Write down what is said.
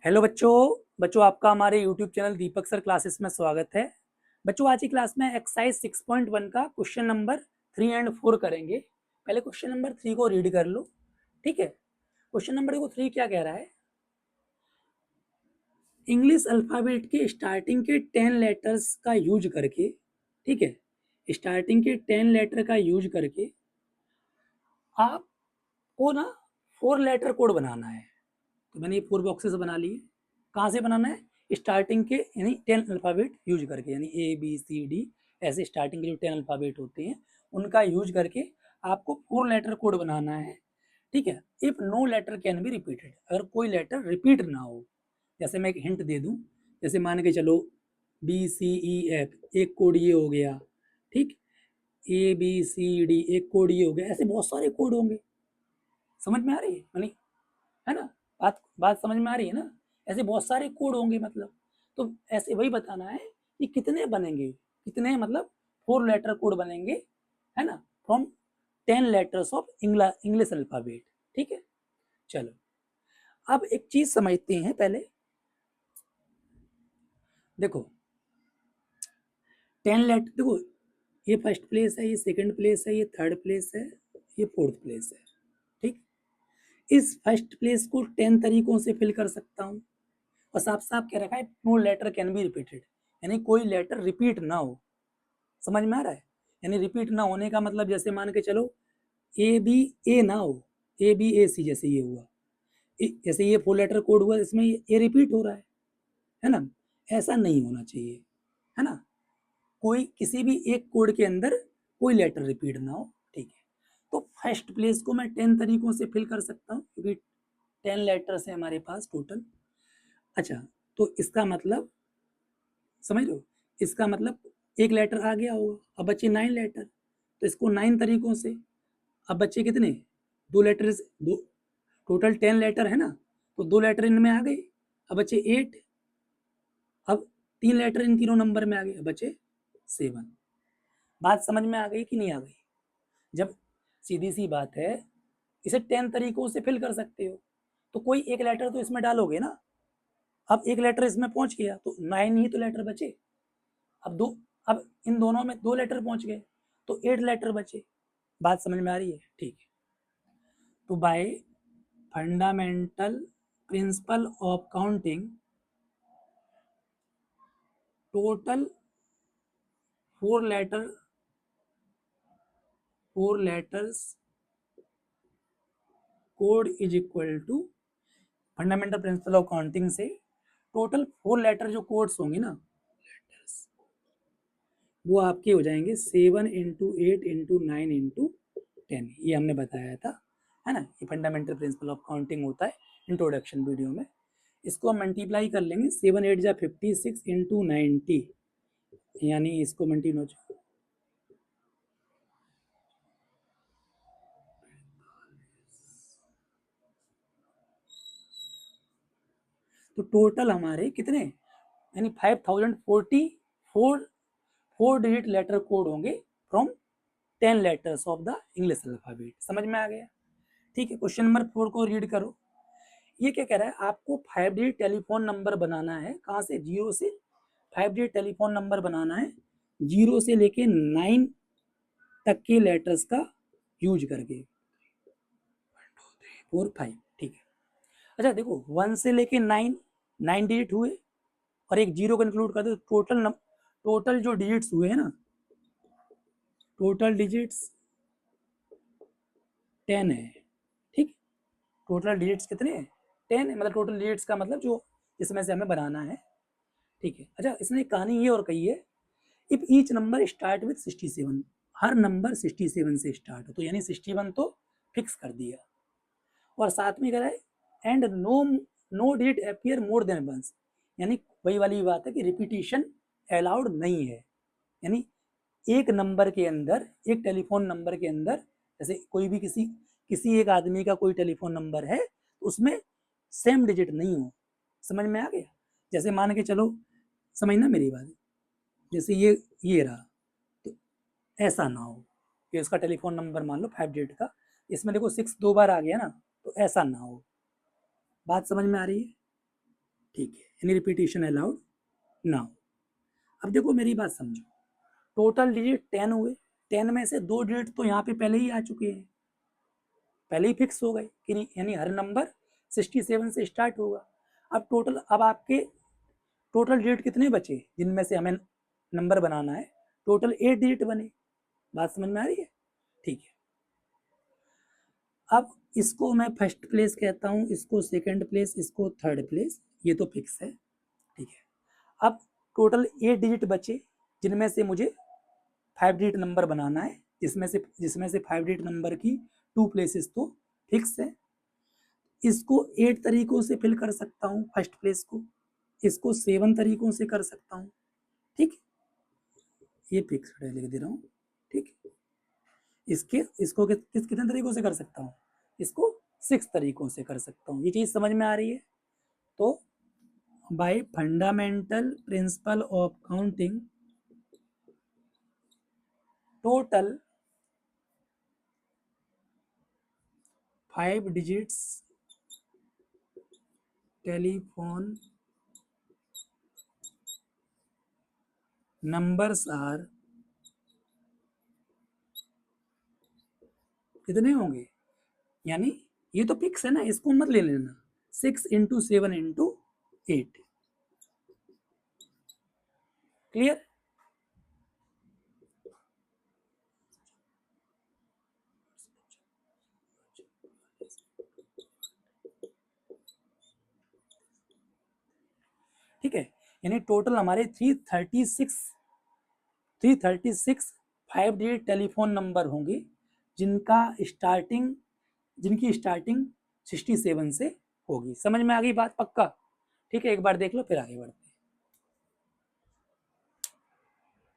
Hello बच्चों। बच्चों आपका हमारे यूट्यूब चैनल दीपक सर क्लासेस में स्वागत है। बच्चों आज की क्लास में एक्सरसाइज 6.1 का क्वेश्चन नंबर 3 एंड 4 करेंगे। पहले क्वेश्चन नंबर 3 को रीड कर लो। ठीक है, क्वेश्चन नंबर 3 क्या कह रहा है? इंग्लिश अल्फाबेट के स्टार्टिंग के 10 लेटर्स का यूज करके, ठीक है, स्टार्टिंग के 10 लेटर का यूज करके आपको ना 4 लेटर कोड बनाना है। तो मैंने ये 4 बॉक्सेस बना लिए। कहाँ से बनाना है? स्टार्टिंग के यानी 10 अल्फ़ाबेट यूज करके, यानी ABCD ऐसे स्टार्टिंग के जो 10 अल्फ़ाबेट होते हैं उनका यूज करके आपको 4 लेटर कोड बनाना है। ठीक है, if no letter can be repeated, अगर कोई लेटर रिपीट ना हो। जैसे मैं एक हिंट दे दूं, जैसे मान के चलो BCEF एक कोड ये हो गया, ठीक, ABCD एक कोड ये हो गया, ऐसे बहुत सारे कोड होंगे। समझ में आ रही है यानी, है ना? बात बात समझ में आ रही है ना? ऐसे बहुत सारे कोड होंगे, मतलब तो ऐसे वही बताना है कि कितने बनेंगे, कितने मतलब 4 लेटर कोड बनेंगे, है ना, from 10 letters of English alphabet. ठीक है, चलो अब एक चीज समझते हैं पहले। देखो 10 लेटर, देखो ये फर्स्ट प्लेस है, ये सेकंड प्लेस है, ये थर्ड प्लेस है, ये फोर्थ प्लेस है। ठीक, इस फर्स्ट प्लेस को 10 तरीकों से फिल कर सकता हूँ और साफ साफ कह रखा है no letter can be repeated, यानी कोई लेटर रिपीट ना हो। समझ में आ रहा है? यानी रिपीट ना होने का मतलब जैसे मान के चलो A B A ना हो, ABAC जैसे ये हुआ, जैसे ये 4 लेटर कोड हुआ, इसमें ये रिपीट हो रहा है ना? ऐसा नहीं होना चाहिए, है ना? कोई किसी भी एक कोड के अंदर कोई लेटर रिपीट ना हो। ठीक है, तो फर्स्ट प्लेस को मैं 10 तरीकों से फिल कर सकता हूँ क्योंकि 10 लेटर्स है हमारे पास टोटल। अच्छा, तो इसका मतलब समझ रहे हो? इसका मतलब एक लेटर आ गया होगा, अब बचे 9 लेटर, तो इसको 9 तरीकों से। अब बच्चे कितने? 2 लेटर, दो, टोटल 10 लेटर है ना, तो 2 लेटर इनमें आ गए, अब बचे 8। अब 3 लेटर इन तीनों नंबर में आ गए, अब बचे 7। बात समझ में आ गई कि नहीं आ गई? जब सीधी सी बात है, इसे 10 तरीकों से फिल कर सकते हो, तो कोई एक लेटर तो इसमें डालोगे ना। अब एक लेटर इसमें पहुंच गया तो 9 ही तो लेटर बचे। अब दो, अब इन दोनों में 2 लेटर पहुंच गए तो 8 लेटर बचे। बात समझ में आ रही है? ठीक है, तो by fundamental principle of counting, total 4 letter, 4 letters code is equal to, fundamental principle of counting से टोटल 4 लेटर जो कोड्स होंगे ना, वो आपके हो जाएंगे 7 इंटू 8 इंटू 9 इंटू 10। ये हमने बताया था, है ना? ये फंडामेंटल प्रिंसिपल ऑफ काउंटिंग होता है इंट्रोडक्शन वीडियो में। इसको हम मल्टीप्लाई कर लेंगे, 7 8 जा 56 इंटू 90, यानी इसको मल्टीप्लाई, तो टोटल हमारे कितने, यानी 5044 4 डिजिट लेटर कोड होंगे from 10 letters of the English alphabet. समझ में आ गया? ठीक है, क्वेश्चन नंबर 4 को रीड करो। ये क्या कह रहा है? आपको 5 डिजिट टेलीफोन नंबर बनाना है। कहाँ से? 0 से 5 डिजिट टेलीफोन नंबर बनाना है, 0 से लेके 9 तक के लेटर्स का यूज करके। 4 5, ठीक है। अच्छा देखो, 1 से लेके 9 डिजिट हुए और एक 0 को इंक्लूड कर दो, टोटल जो डिजिट्स हुए हैं ना, टोटल डिजिट्स 10 है। ठीक, टोटल डिजिट्स कितने हैं? 10 है, मतलब टोटल डिजिट्स का मतलब जो इसमें से हमें बनाना है। ठीक है, अच्छा इसने कहानी ये और कही है, if each number start with 67, her number 67 से स्टार्ट हो, तो यानी 61 तो फिक्स कर दिया। और साथ में कह रहा है and no no digit appear more than once, यानी वही वाली बात है कि रिपीटिशन अलाउड नहीं है। यानी एक नंबर के अंदर, एक टेलीफोन नंबर के अंदर, जैसे कोई भी किसी किसी एक आदमी का कोई टेलीफोन नंबर है तो उसमें सेम डिजिट नहीं हो। समझ में आ गया? जैसे मान के चलो, समझना मेरी बात, जैसे ये रहा, तो ऐसा ना हो कि उसका टेलीफोन नंबर मान लो 5 डिजिट का, इसमें देखो 6 2 बार आ गया ना, तो ऐसा ना हो। बात समझ में आ रही है? ठीक है, यानी रिपीटिशन अलाउड नाउ। अब देखो मेरी बात समझो, टोटल डिजिट 10 हुए, 10 में से 2 डिजिट तो यहाँ पे पहले ही आ चुके हैं, पहले ही फिक्स हो गए कि यानी हर नंबर 67 से स्टार्ट होगा। अब टोटल, अब आपके टोटल डिजिट कितने बचे जिनमें से हमें नंबर बनाना है? टोटल 8 डिजिट बने। बात समझ में आ रही है? ठीक है, अब इसको मैं फर्स्ट प्लेस कहता हूँ, इसको सेकंड प्लेस, इसको थर्ड प्लेस, ये तो फिक्स है। ठीक है, अब टोटल 8 डिजिट बचे जिनमें से मुझे 5 डिजिट नंबर बनाना है, जिसमें से 5 डिजिट नंबर की 2 प्लेसेस तो फिक्स है। इसको 8 तरीकों से फिल कर सकता हूँ फर्स्ट प्लेस को, इसको 7 तरीकों से कर सकता हूँ। ठीक, ये फिक्स है, लिख दे रहा हूँ। ठीक, इसको कितने तरीकों से कर सकता हूँ? इसको 6 तरीकों से कर सकता हूँ। ये चीज समझ में आ रही है? तो by fundamental principle of counting, total 5 digits telephone numbers are कितने होंगे? यानी ये तो फिक्स है ना, इसको मत ले लेना। 6 इंटू 7 इंटू 8। क्लियर? ठीक है, यानी टोटल हमारे 336 5 डिजिट टेलीफोन नंबर होंगे जिनकी स्टार्टिंग 67 से होगी। समझ में आ गई बात? पक्का? ठीक है, एक बार देख लो फिर आगे बढ़ते हैं।